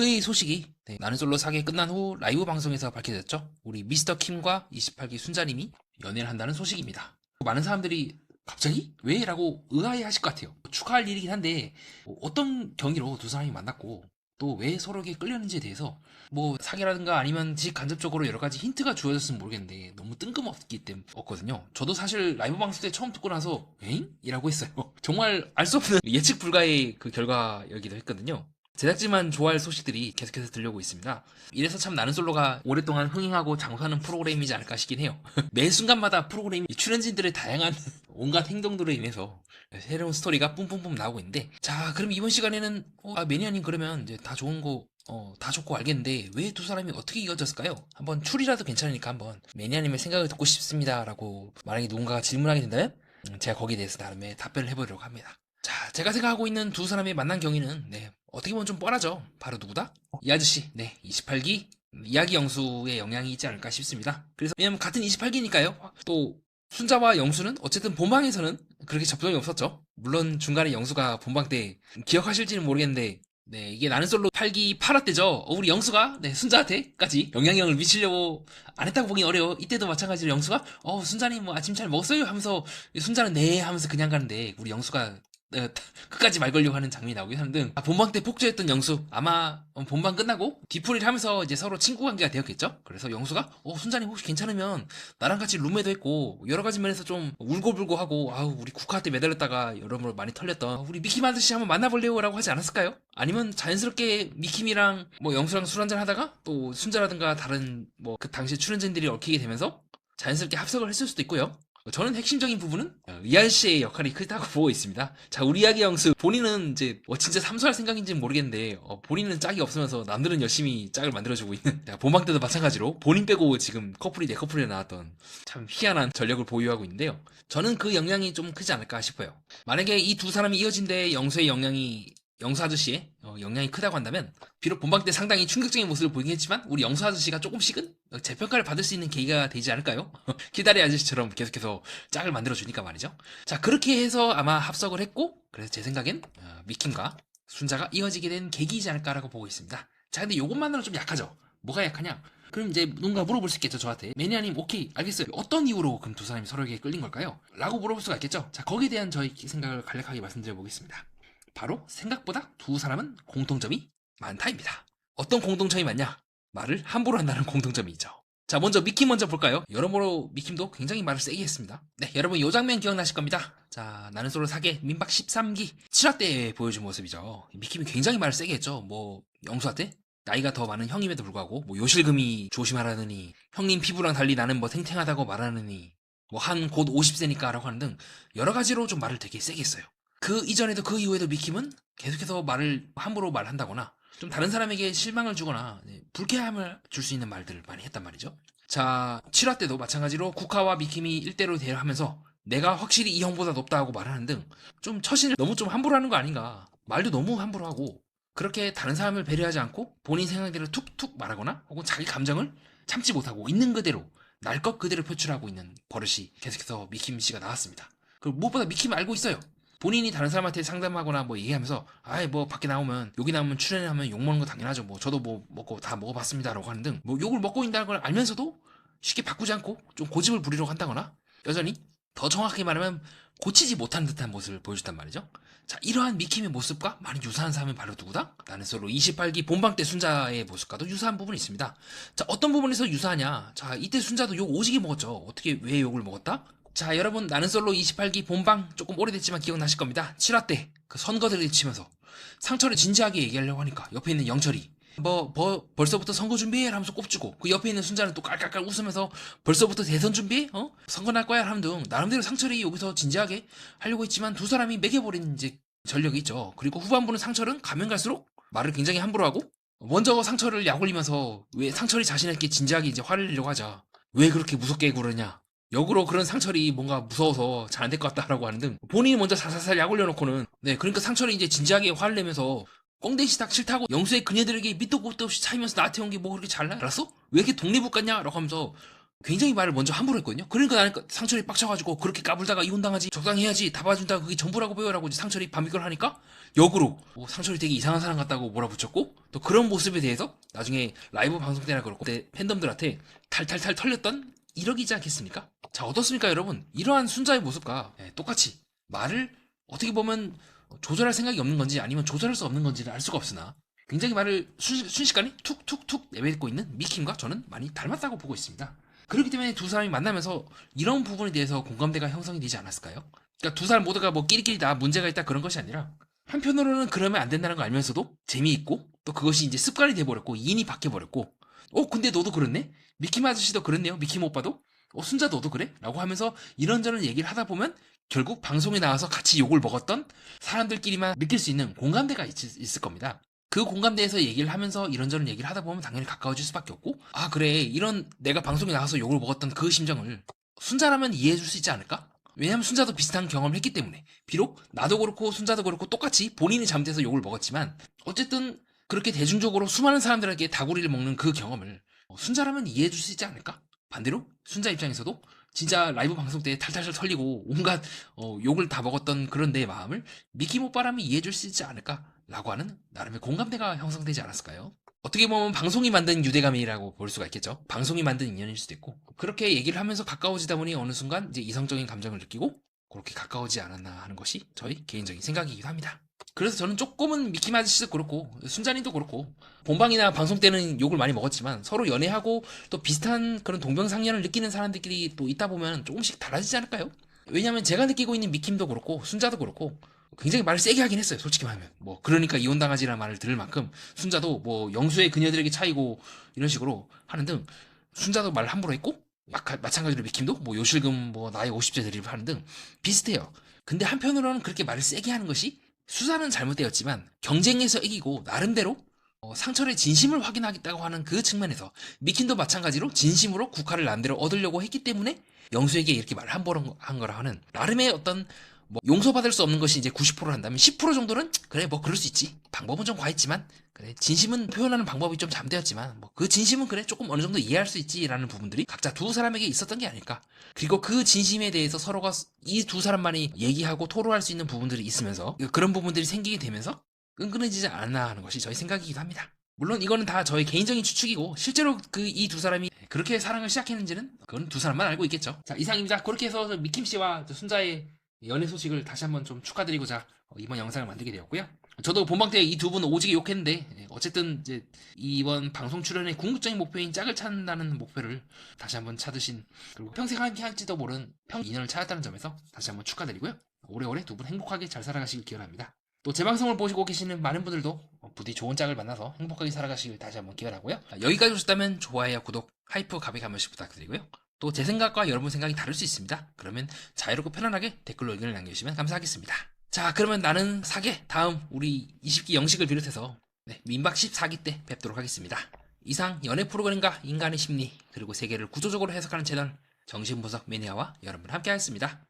의 소식이 나는 솔로 사계 끝난 후 라이브 방송에서 밝혀졌죠. 우리 미스터 킴과 28기 순자님이 연애를 한다는 소식입니다. 많은 사람들이 갑자기? 왜? 라고 의아해 하실 것 같아요. 축하할 일이긴 한데 어떤 경위로 두 사람이 만났고 또 왜 서로에게 끌렸는지에 대해서 뭐 사기라든가 아니면 직간접적으로 여러 가지 힌트가 주어졌으면 모르겠는데 너무 뜬금없기 때문에 없거든요. 저도 사실 라이브 방송 때 처음 듣고 나서 엥? 이라고 했어요. 정말 알 수 없는 예측 불가의 그 결과이기도 했거든요. 제작진만 좋아할 소식들이 계속해서 들려오고 있습니다. 이래서 참 나는 솔로가 오랫동안 흥행하고 장수하는 프로그램이지 않을까 싶긴 해요. 매 순간마다 프로그램이 출연진들의 다양한 온갖 행동들로 인해서 새로운 스토리가 뿜뿜뿜 나오고 있는데, 자, 그럼 이번 시간에는 매니아님, 그러면 이제 다 좋은 거 다 좋고 알겠는데 왜 두 사람이 어떻게 이어졌을까요? 한번 추리라도 괜찮으니까 한번 매니아님의 생각을 듣고 싶습니다라고 만약에 누군가가 질문하게 된다면 제가 거기에 대해서 나름의 답변을 해보려고 합니다. 자, 제가 생각하고 있는 두 사람의 만난 경위는 어떻게 보면 좀 뻔하죠. 바로 누구다? 이 아저씨, 28기 이야기 영수의 영향이 있지 않을까 싶습니다. 그래서 왜냐면 같은 28기니까요. 또 순자와 영수는 어쨌든 본방에서는 그렇게 접점이 없었죠. 물론 중간에 영수가 본방 때 기억하실지는 모르겠는데, 이게 나는 솔로 8기 8화 때죠. 우리 영수가 순자한테까지 영향력을 미치려고 안 했다고 보긴 어려워. 이때도 마찬가지로 영수가 순자님 뭐 아침 잘 먹었어요? 하면서 순자는 네 하면서 그냥 가는데 우리 영수가 끝까지 말 걸려고 하는 장면이 나오긴 하는데, 본방 때 폭주했던 영수 아마 본방 끝나고 뒤풀이를 하면서 이제 서로 친구 관계가 되었겠죠. 그래서 영수가 순자님 혹시 괜찮으면 나랑 같이 룸메도 했고 여러 가지 면에서 좀 울고불고 하고 우리 국화 때 매달렸다가 여러모로 많이 털렸던 우리 미킴 아저씨 한번 만나볼래요? 라고 하지 않았을까요? 아니면 자연스럽게 미킴이랑 뭐 영수랑 술 한잔 하다가 또 순자라든가 다른 뭐 그 당시 출연진들이 얽히게 되면서 자연스럽게 합석을 했을 수도 있고요. 저는 핵심적인 부분은 이한 씨의 역할이 크다고 보고 있습니다. 자, 우리 이야기 영수 본인은 이제 진짜 삼수할 생각인지는 모르겠는데 본인은 짝이 없으면서 남들은 열심히 짝을 만들어주고 있는, 본방 때도 마찬가지로 본인 빼고 지금 커플이 네 커플에 나왔던 참 희한한 전력을 보유하고 있는데요. 저는 그 영향이 좀 크지 않을까 싶어요. 만약에 이 두 사람이 이어진 데 영수 아저씨의 영향이 크다고 한다면, 비록 본방 때 상당히 충격적인 모습을 보이긴 했지만 우리 영수 아저씨가 조금씩은 재평가를 받을 수 있는 계기가 되지 않을까요? 키다리 아저씨처럼 계속해서 짝을 만들어주니까 말이죠. 자, 그렇게 해서 아마 합석을 했고, 그래서 제 생각엔 미킴과 순자가 이어지게 된 계기이지 않을까라고 보고 있습니다. 자, 근데 요것만으로 좀 약하죠? 뭐가 약하냐? 그럼 이제 누군가 물어볼 수 있겠죠, 저한테. 매니아님, 오케이, 알겠어요. 어떤 이유로 그럼 두 사람이 서로에게 끌린 걸까요? 라고 물어볼 수가 있겠죠? 자, 거기에 대한 저희 생각을 간략하게 말씀드려 보겠습니다. 바로 생각보다 두 사람은 공통점이 많다입니다. 어떤 공통점이 많냐? 말을 함부로 한다는 공통점이 있죠. 자, 먼저 미킴 먼저 볼까요? 여러모로 미킴도 굉장히 말을 세게 했습니다. 네, 여러분 요 장면 기억나실 겁니다. 자, 나는 솔로 사계 민박 13기 7화 때 보여준 모습이죠. 미킴이 굉장히 말을 세게 했죠. 뭐 영수한테 나이가 더 많은 형임에도 불구하고 뭐 요실금이 조심하라느니, 형님 피부랑 달리 나는 뭐 탱탱하다고 말하느니, 뭐 한 곧 50세니까 라고 하는 등 여러 가지로 좀 말을 되게 세게 했어요. 그 이전에도 그 이후에도 미킴은 계속해서 말을 함부로 말한다거나 좀 다른 사람에게 실망을 주거나 불쾌함을 줄 수 있는 말들을 많이 했단 말이죠. 자, 7화 때도 마찬가지로 국화와 미킴이 1대로 대하면서 내가 확실히 이 형보다 높다고 말하는 등 좀 처신을 너무 좀 함부로 하는 거 아닌가. 말도 너무 함부로 하고 그렇게 다른 사람을 배려하지 않고 본인 생각대로 툭툭 말하거나 혹은 자기 감정을 참지 못하고 있는 그대로 날 것 그대로 표출하고 있는 버릇이 계속해서 미킴 씨가 나왔습니다. 그리고 무엇보다 미킴은 알고 있어요. 본인이 다른 사람한테 상담하거나 뭐 얘기하면서 뭐 밖에 나오면 여기 나오면 출연하면 욕 먹는 거 당연하죠. 뭐 저도 뭐 먹고 다 먹어봤습니다라고 하는 등 뭐 욕을 먹고 있다는 걸 알면서도 쉽게 바꾸지 않고 좀 고집을 부리려고 한다거나, 여전히 더 정확하게 말하면 고치지 못한 듯한 모습을 보여줬단 말이죠. 자, 이러한 미킴의 모습과 많이 유사한 사람이 바로 누구다? 나는 솔로 28기 본방 때 순자의 모습과도 유사한 부분이 있습니다. 자, 어떤 부분에서 유사하냐? 자, 이때 순자도 욕 오지게 먹었죠. 어떻게 왜 욕을 먹었다? 자, 여러분, 나는 솔로 28기 본방 조금 오래됐지만 기억나실 겁니다. 7화 때 그 선거들이 치면서 상철을 진지하게 얘기하려고 하니까 옆에 있는 영철이 벌써부터 선거 준비해? 하면서 꼽주고, 그 옆에 있는 순자는 또 깔깔깔 웃으면서 벌써부터 대선 준비해? 선거 날 거야? 하는 등 나름대로 상철이 여기서 진지하게 하려고 했지만 두 사람이 매겨버린 이제 전력이 있죠. 그리고 후반부는 상철은 가면 갈수록 말을 굉장히 함부로 하고, 먼저 상철을 약올리면서 왜 상철이 자신에게 진지하게 이제 화를 내려고 하자. 왜 그렇게 무섭게 굴으냐? 역으로 그런 상철이 뭔가 무서워서 잘 안 될 것 같다라고 하는 등 본인이 먼저 살살살 약 올려놓고는, 그러니까 상철이 이제 진지하게 화를 내면서 꽁대시닥 싫다고 영수의 그녀들에게 밑도 끝도 없이 차이면서 나한테 온 게 뭐 그렇게 잘나? 알았어? 왜 이렇게 독립국 같냐? 라고 하면서 굉장히 말을 먼저 함부로 했거든요. 그러니까 나는 상철이 빡쳐가지고 그렇게 까불다가 이혼당하지, 적당히 해야지, 다 봐준다, 그게 전부라고 보여라고 이제 상철이 반비교를 하니까 역으로 상철이 되게 이상한 사람 같다고 몰아붙였고, 또 그런 모습에 대해서 나중에 라이브 방송 때나 그렇고 그때 팬덤들한테 탈탈탈 털렸던 이러기지 않겠습니까? 자, 어떻습니까 여러분? 이러한 순자의 모습과 똑같이 말을 어떻게 보면 조절할 생각이 없는 건지 아니면 조절할 수 없는 건지를 알 수가 없으나 굉장히 말을 순식간에 툭툭툭 내뱉고 있는 미킴과 저는 많이 닮았다고 보고 있습니다. 그렇기 때문에 두 사람이 만나면서 이런 부분에 대해서 공감대가 형성이 되지 않았을까요? 그러니까 두 사람 모두가 뭐 끼리끼리 다 문제가 있다 그런 것이 아니라 한편으로는 그러면 안 된다는 걸 알면서도 재미있고 또 그것이 이제 습관이 돼버렸고 인이 바뀌어버렸고 근데 너도 그렇네? 미킴 아저씨도 그렇네요. 미킴 오빠도? 순자 너도 그래? 라고 하면서 이런저런 얘기를 하다 보면 결국 방송에 나와서 같이 욕을 먹었던 사람들끼리만 느낄 수 있는 공감대가 있을 겁니다. 그 공감대에서 얘기를 하면서 이런저런 얘기를 하다 보면 당연히 가까워질 수밖에 없고, 아 그래, 이런 내가 방송에 나와서 욕을 먹었던 그 심정을 순자라면 이해해줄 수 있지 않을까? 왜냐면 순자도 비슷한 경험을 했기 때문에. 비록 나도 그렇고 순자도 그렇고 똑같이 본인이 잘못해서 욕을 먹었지만 어쨌든 그렇게 대중적으로 수많은 사람들에게 다구리를 먹는 그 경험을 순자라면 이해해줄 수 있지 않을까? 반대로 순자 입장에서도 진짜 라이브 방송 때 탈탈탈 털리고 온갖 욕을 다 먹었던 그런 내 마음을 미키 오빠라면 이해해줄 수 있지 않을까? 라고 하는 나름의 공감대가 형성되지 않았을까요? 어떻게 보면 방송이 만든 유대감이라고 볼 수가 있겠죠. 방송이 만든 인연일 수도 있고, 그렇게 얘기를 하면서 가까워지다 보니 어느 순간 이제 이성적인 감정을 느끼고 그렇게 가까워지지 않았나 하는 것이 저희 개인적인 생각이기도 합니다. 그래서 저는 조금은 미키 아저씨도 그렇고 순자님도 그렇고 본방이나 방송 때는 욕을 많이 먹었지만 서로 연애하고 또 비슷한 그런 동병상련을 느끼는 사람들끼리 또 있다 보면 조금씩 달라지지 않을까요? 왜냐면 제가 느끼고 있는 미킴도 그렇고 순자도 그렇고 굉장히 말을 세게 하긴 했어요. 솔직히 말하면 뭐 그러니까 이혼당하지라는 말을 들을 만큼 순자도 뭐 영수의 그녀들에게 차이고 이런 식으로 하는 등 순자도 말을 함부로 했고 마찬가지로 미킴도 뭐 요실금 뭐 나이 50대 드립을 하는 등 비슷해요. 근데 한편으로는 그렇게 말을 세게 하는 것이 수사는 잘못되었지만 경쟁에서 이기고 나름대로 상철의 진심을 확인하겠다고 하는 그 측면에서 미킨도 마찬가지로 진심으로 국화를 나름대로 얻으려고 했기 때문에 영수에게 이렇게 말을 함부로 한 거라 하는 나름의 어떤 뭐 용서받을 수 없는 것이 이제 90%를 한다면 10% 정도는 그래 뭐 그럴 수 있지. 방법은 좀 과했지만 그래 진심은 표현하는 방법이 좀 잘못되었지만 뭐 그 진심은 그래 조금 어느 정도 이해할 수 있지라는 부분들이 각자 두 사람에게 있었던 게 아닐까. 그리고 그 진심에 대해서 서로가 이 두 사람만이 얘기하고 토로할 수 있는 부분들이 있으면서 그런 부분들이 생기게 되면서 끈끈해지지 않나 하는 것이 저희 생각이기도 합니다. 물론 이거는 다 저의 개인적인 추측이고 실제로 그 이 두 사람이 그렇게 사랑을 시작했는지는 그건 두 사람만 알고 있겠죠. 자, 이상입니다. 그렇게 해서 미킴 씨와 순자의 연애 소식을 다시 한번 좀 축하드리고자 이번 영상을 만들게 되었고요. 저도 본방 때 이 두 분 오지게 욕했는데 어쨌든 이제 이번 방송 출연의 궁극적인 목표인 짝을 찾는다는 목표를 다시 한번 찾으신, 그리고 평생 함께 할지도 모르는 인연을 찾았다는 점에서 다시 한번 축하드리고요. 오래오래 두 분 행복하게 잘 살아가시길 기원합니다. 또 제 방송을 보시고 계시는 많은 분들도 부디 좋은 짝을 만나서 행복하게 살아가시길 다시 한번 기원하고요. 여기까지 오셨다면 좋아요, 구독, 하이프 가볍게 한 번씩 부탁드리고요. 또 제 생각과 여러분 생각이 다를 수 있습니다. 그러면 자유롭고 편안하게 댓글로 의견을 남겨주시면 감사하겠습니다. 자, 그러면 나는 사계 다음 우리 20기 영식을 비롯해서 민박 14기 때 뵙도록 하겠습니다. 이상 연애 프로그램과 인간의 심리 그리고 세계를 구조적으로 해석하는 채널 정신분석 매니아와 여러분 함께 하였습니다.